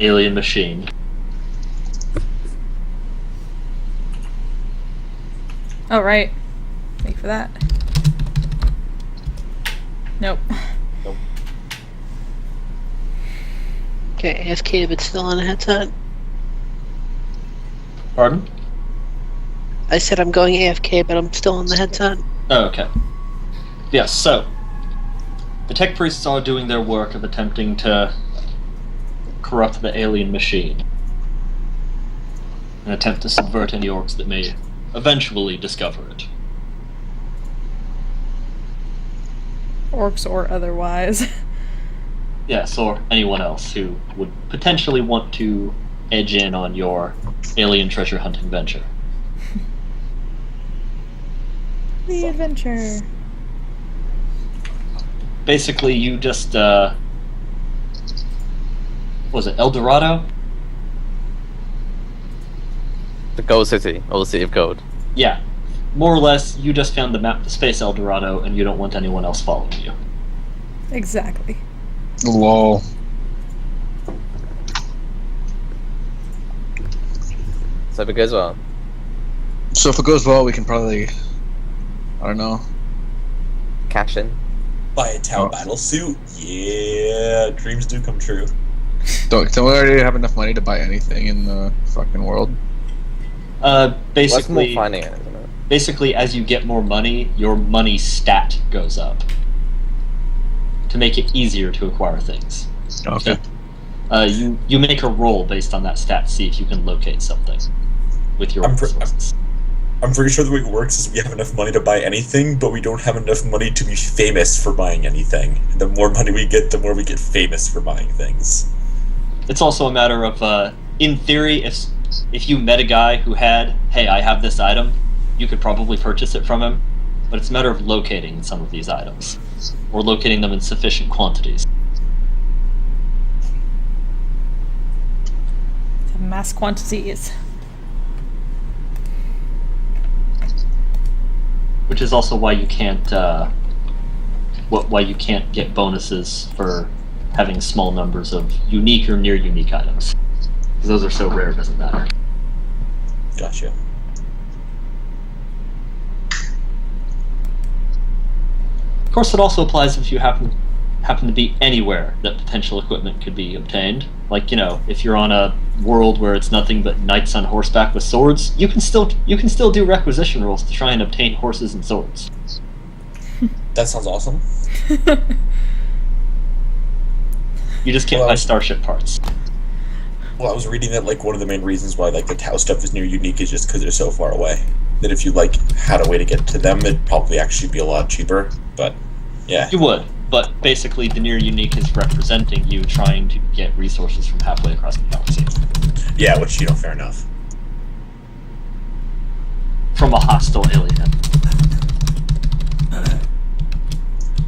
alien machine. Oh, right. Thank you for that. Nope. Nope. Okay, AFK, but still on a headset. Pardon? I said I'm going AFK, but I'm still on the headset. Oh, okay. Yes, so the tech priests are doing their work of attempting to corrupt the alien machine. An attempt to subvert any orcs that may eventually discover it. Orcs or otherwise. Yes, or anyone else who would potentially want to edge in on your alien treasure hunting venture. The adventure. Basically, you just, what was it, El Dorado? The Gold City, or the City of Gold. Yeah. More or less, you just found the map to Space El Dorado, and you don't want anyone else following you. Exactly. Lol. So if it goes well. So if it goes well, we can probably, I don't know. Cash in. Buy a Tau battle suit? Yeah, dreams do come true. Don't we already have enough money to buy anything in the fucking world? Well, that's more Basically, finding it, isn't it? basically, as you get more money, your money stat goes up. To make it easier to acquire things. Okay. You make a roll based on that stat to see if you can locate something with your resources. I'm pretty sure the way it works is we have enough money to buy anything, but we don't have enough money to be famous for buying anything. And the more money we get, the more we get famous for buying things. It's also a matter of, in theory, if you met a guy who had, hey, I have this item, you could probably purchase it from him, but it's a matter of locating some of these items, or locating them in sufficient quantities. The mass quantities. Which is also why you can't, why you can't get bonuses for having small numbers of unique or near unique items. Because those are so rare, it doesn't matter. Gotcha. Of course, it also applies if you happen to be anywhere that potential equipment could be obtained. Like, if you're on a world where it's nothing but knights on horseback with swords, you can still do requisition rolls to try and obtain horses and swords. That sounds awesome. You just can't buy starship parts. Well, I was reading that one of the main reasons why the Tau stuff is near unique is just because they're so far away. That if you had a way to get to them, it'd probably actually be a lot cheaper. But yeah, You would, but basically the near unique is representing you trying to get resources from halfway across the galaxy. yeah, which fair enough. From a hostile alien.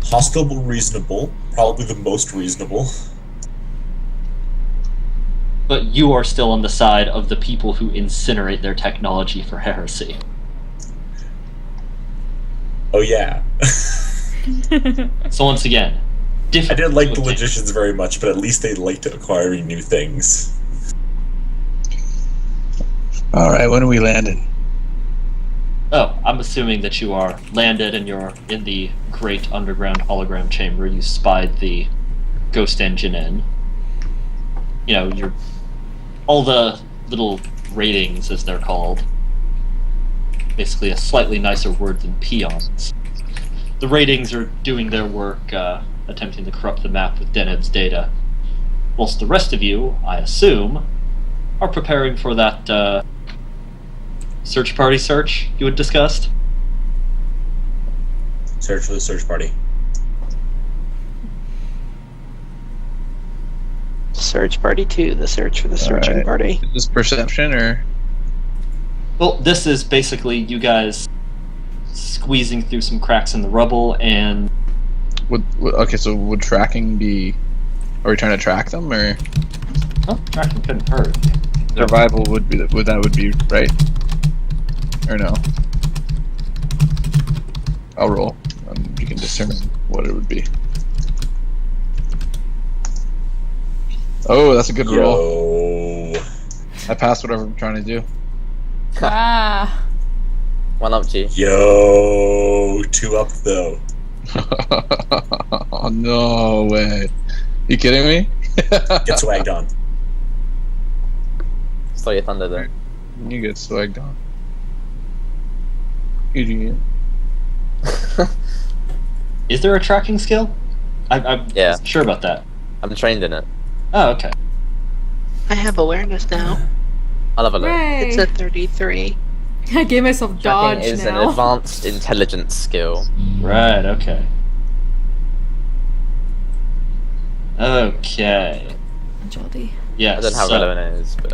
Hostile but reasonable, probably the most reasonable. But you are still on the side of the people who incinerate their technology for heresy. Oh yeah. So once again, I didn't like the logicians very much, but at least they liked acquiring new things. Alright, when are we landing? Oh, I'm assuming that you are landed and you're in the great underground hologram chamber. You spied the ghost engine in. You're all the little ratings, as they're called. Basically a slightly nicer word than peons. The ratings are doing their work, attempting to corrupt the map with Deneb's data. Whilst the rest of you, I assume, are preparing for that, search party search you had discussed? Search for the search party. Search party 2, the search for the searching Alright. party. Is this perception or? Well, this is basically you guys squeezing through some cracks in the rubble, and Okay, so would tracking be? Are we trying to track them or? tracking couldn't hurt. Survival would be right, or no? I'll roll. You can determine what it would be. Oh, that's a good roll. I passed whatever I'm trying to do. Ah. One up, G. Yo, 2 up though. Oh, no way. You kidding me? Get swagged on. Stole your thunder though. You get swagged on. Idiot. Is there a tracking skill? I'm Yeah. sure about that. I'm trained in it. Oh, okay. I have awareness now. I'll have a look. Hooray. It's at 33. I gave myself dodge Tracking is now. an advanced intelligence skill. Right, okay. Okay. Agility. Yes. I don't know how so- relevant it is, but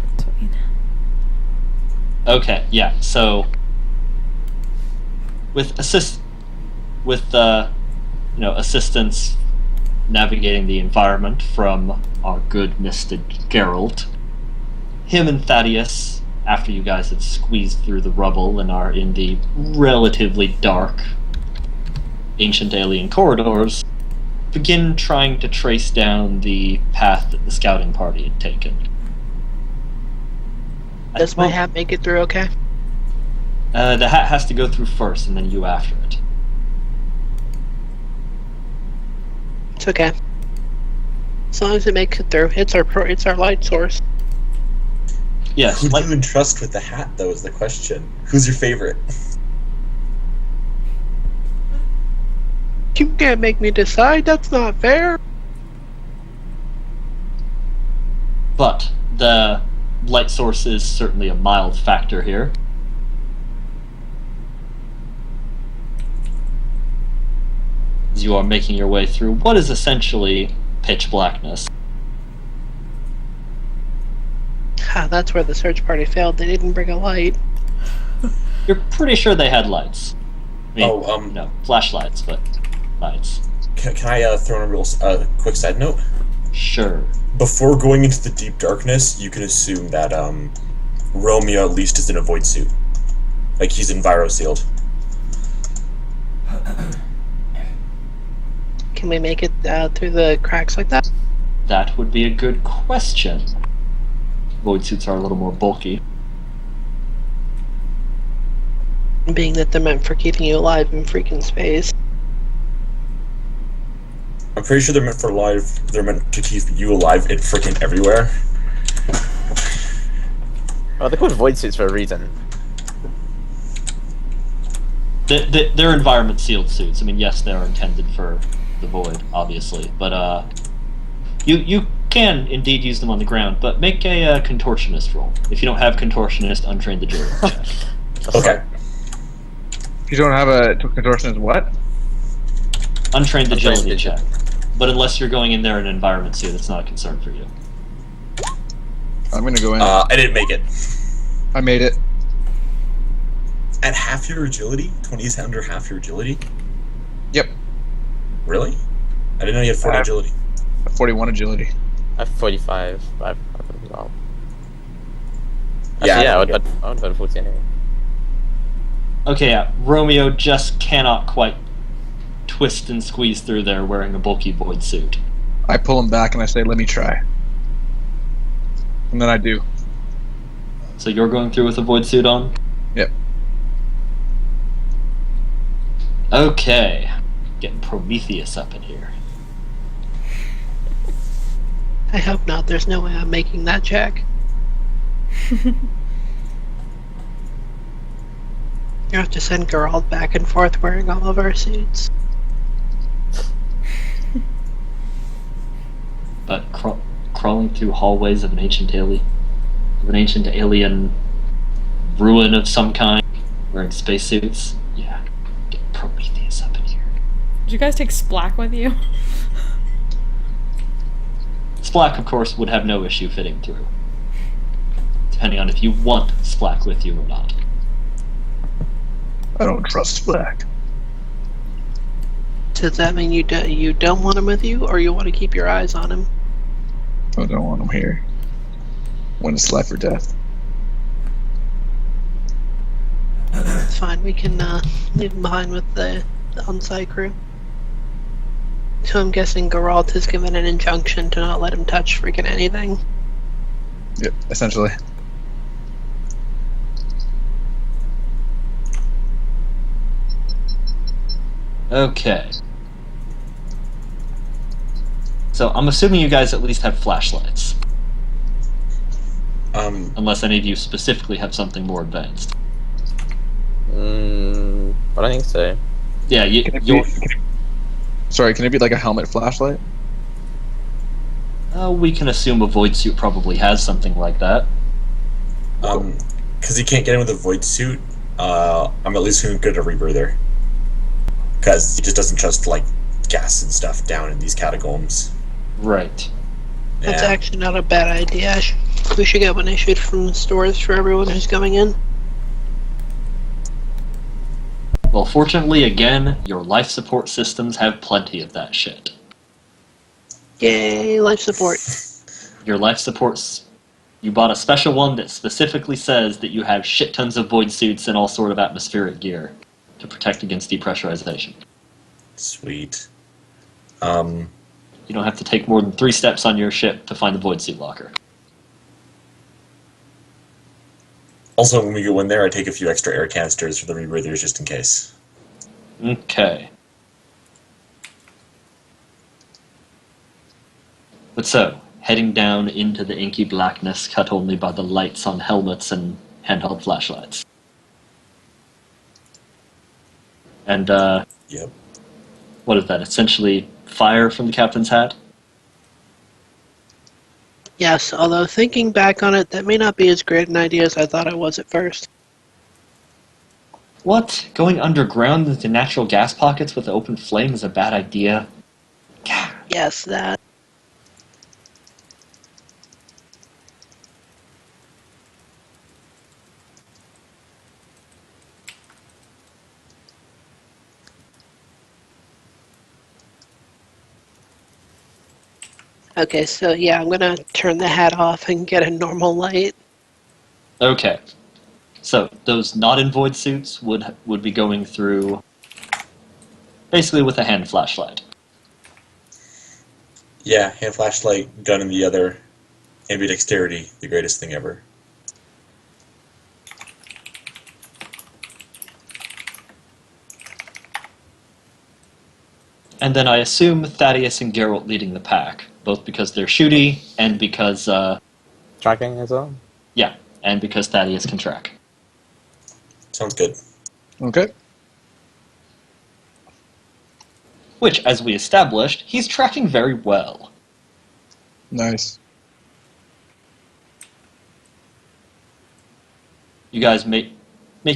Okay, yeah. So with assistance navigating the environment from our good Mr. Geralt, him and Thaddeus, after you guys had squeezed through the rubble and are in the relatively dark ancient alien corridors, begin trying to trace down the path that the scouting party had taken. Does my hat make it through okay? The hat has to go through first, and then you after it. It's okay. As long as it makes it through. It's our light source. Yes, Who do like you entrust with the hat, though, is the question. Who's your favorite? You can't make me decide. That's not fair. but the light source is certainly a mild factor here. As you are making your way through what is essentially pitch blackness. That's where the search party failed. They didn't bring a light. You're pretty sure they had lights. I mean, Oh, no, flashlights, but lights. Can I throw in a real quick side note? Sure. Before going into the deep darkness, you can assume that Romeo at least is in a void suit. Like, he's enviro sealed. Can we make it through the cracks like that? That would be a good question. Void suits are a little more bulky. Being that they're meant for keeping you alive in freaking space. I'm pretty sure they're meant for live. They're meant to keep you alive in freaking everywhere. Oh, they're called void suits for a reason. They're environment sealed suits. I mean, yes, they are intended for the void, obviously, but you can indeed use them on the ground. But make a contortionist roll. If you don't have contortionist, untrained agility check. Okay. If you don't have a contortionist, what? Untrained agility Untrained check. But unless you're going in there in an environment suit, it's not a concern for you. I'm gonna go in. I didn't make it. I made it. At half your agility? 20 is under half your agility? Yep. Really? I didn't know you had 40 agility. 41 agility. I have 45. I've well. Yeah, Actually, I I don't would vote 40 anyway. Okay, yeah. Romeo just cannot quite twist and squeeze through there wearing a bulky void suit. I pull him back and I say, "Let me try." And then I do. So you're going through with a void suit on? Yep. Okay. Getting Prometheus up in here. I hope not. There's no way I'm making that check. You have to send Geralt back and forth wearing all of our suits. But crawling through hallways of an ancient alien ruin of some kind, wearing spacesuits, yeah, get Prometheus up in here. Did you guys take Splack with you? Splack, of course, would have no issue fitting through, depending on if you want Splack with you or not. I don't trust Black. Does that mean you don't want him with you, or you want to keep your eyes on him? I don't want him here. When it's life or death. It's fine. We can leave him behind with the on-site crew. So I'm guessing Geralt has given an injunction to not let him touch freaking anything. Yep, essentially. Okay. So I'm assuming you guys at least have flashlights. Unless any of you specifically have something more advanced. I don't think so. Yeah, Sorry, can it be like a helmet flashlight? we can assume a void suit probably has something like that. Because he can't get in with a void suit, I'm at least going to get a rebreather. Because he just doesn't trust, like, gas and stuff down in these catacombs. Right. That's Yeah. actually not a bad idea. We should get one issued from the stores for everyone who's coming in. Well, fortunately, again, your life support systems have plenty of that shit. Yay, life support. Your life supports... You bought a special one that specifically says that you have shit tons of void suits and all sort of atmospheric gear to protect against depressurization. Sweet. You don't have to take more than 3 steps on your ship to find the void suit locker. Also, when we go in there, I take a few extra air canisters for the rebreathers just in case. Okay. But so, heading down into the inky blackness cut only by the lights on helmets and handheld flashlights. And, Yep. what is that? Essentially fire from the captain's hat? Yes, although thinking back on it, that may not be as great an idea as I thought it was at first. What? Going underground into natural gas pockets with open flame is a bad idea? Gah. Yes, that. Okay, so yeah, I'm gonna turn the hat off and get a normal light. Okay. So, those not in void suits would be going through basically with a hand flashlight. Yeah, hand flashlight, gun in the other. Ambidexterity, the greatest thing ever. And then I assume Thaddeus and Geralt leading the pack, both because they're shooty and because, Tracking as well? yeah, and because Thaddeus can track. Sounds good. Okay. Which, as we established, he's tracking very well. Nice. You guys make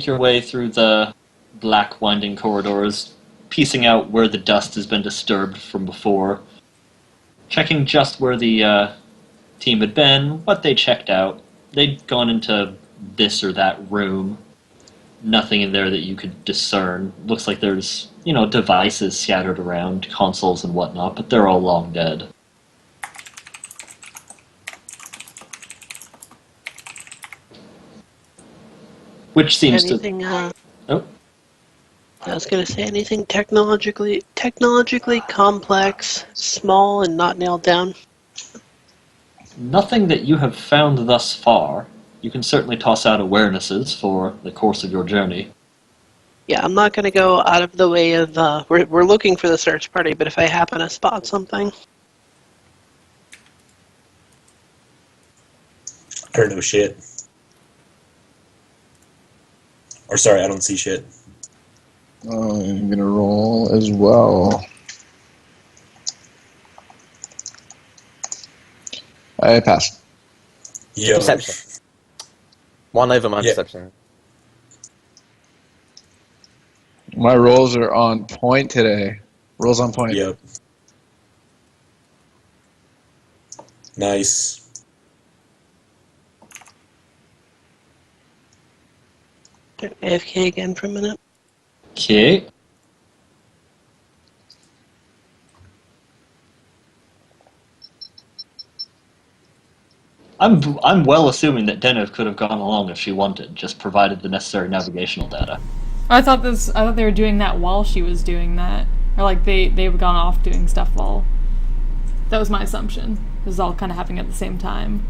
your way through the black winding corridors, piecing out where the dust has been disturbed from before, checking just where the team had been, what they checked out. They'd gone into this or that room. Nothing in there that you could discern. Looks like there's, devices scattered around, consoles and whatnot, but they're all long dead. Which seems Anything, Oh. I was gonna say anything technologically complex, small, and not nailed down. Nothing that you have found thus far. You can certainly toss out awarenesses for the course of your journey. Yeah, I'm not gonna go out of the way of. We're looking for the search party, but if I happen to spot something, I don't know shit. Or sorry, I don't see shit. I'm gonna roll as well. I passed. Yeah. Perception. 1 over my Yeah. perception. My rolls are on point today. Rolls on point. Yep. Nice. AFK again for a minute. Okay. I'm well assuming that Zennith could have gone along if she wanted, just provided the necessary navigational data. I thought they were doing that while she was doing that. Or like they've gone off doing stuff while... That was my assumption. It was all kind of happening at the same time.